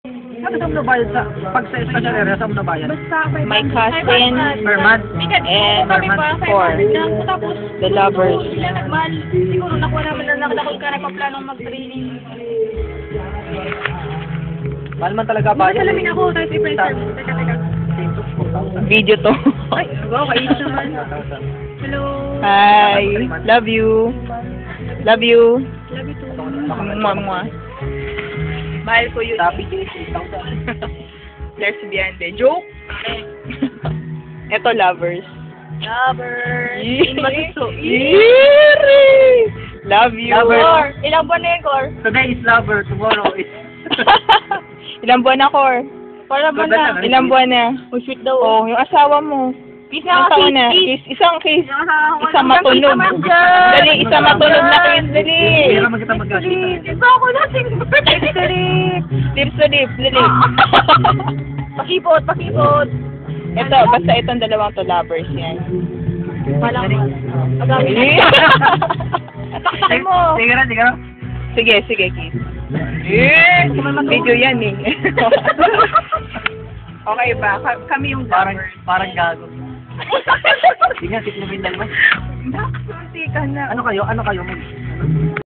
Ano saan mo nabayad sa pag sa area, saan mo nabayad? Basta, My cousin Per month? and kami pa, four. 500 lang. Tapos, The lovers. sila nagmahal. Siguro nakuha naman na nakakot ka nagpaplanong mag-training. Mahal man talaga bayad. Masalamin ako, 30%. Teka. Video to. Ay, wow, kainis naman. Hello. Hi. Love you. Love you. Love you too. Mwah. Mahal ko yun. Tapi JC, 1,000. Lesbian de. Joke. Eto lovers. Lovers. Love you. Lovers. Cor, ilang buwan na yun, Cor? Today is lover, tomorrow is... Ilang buwan na, Cor? Para ba Ganda na? na. Ilang buwan na? Oh, sweet daw. Oh, yung asawa mo. Kiss Ilang na taon na? kiss. Isang kiss. Isang Isang matunog. naman dyan. Dali, isang matunog na kiss. Dali. Hindi naman kita mag-gasita. Iba ako lasing. Lips to lips. Dali. Pakipot. Ito, basta itong dalawang to lovers yan. Walang magamit. Taktakin mo. Sige na. Sige, kiss. Video yan eh. Okay ba? Kami yung lovers. Parang gago. Sige nga, tiklumin lang man. Hindi ka na. Ano kayo?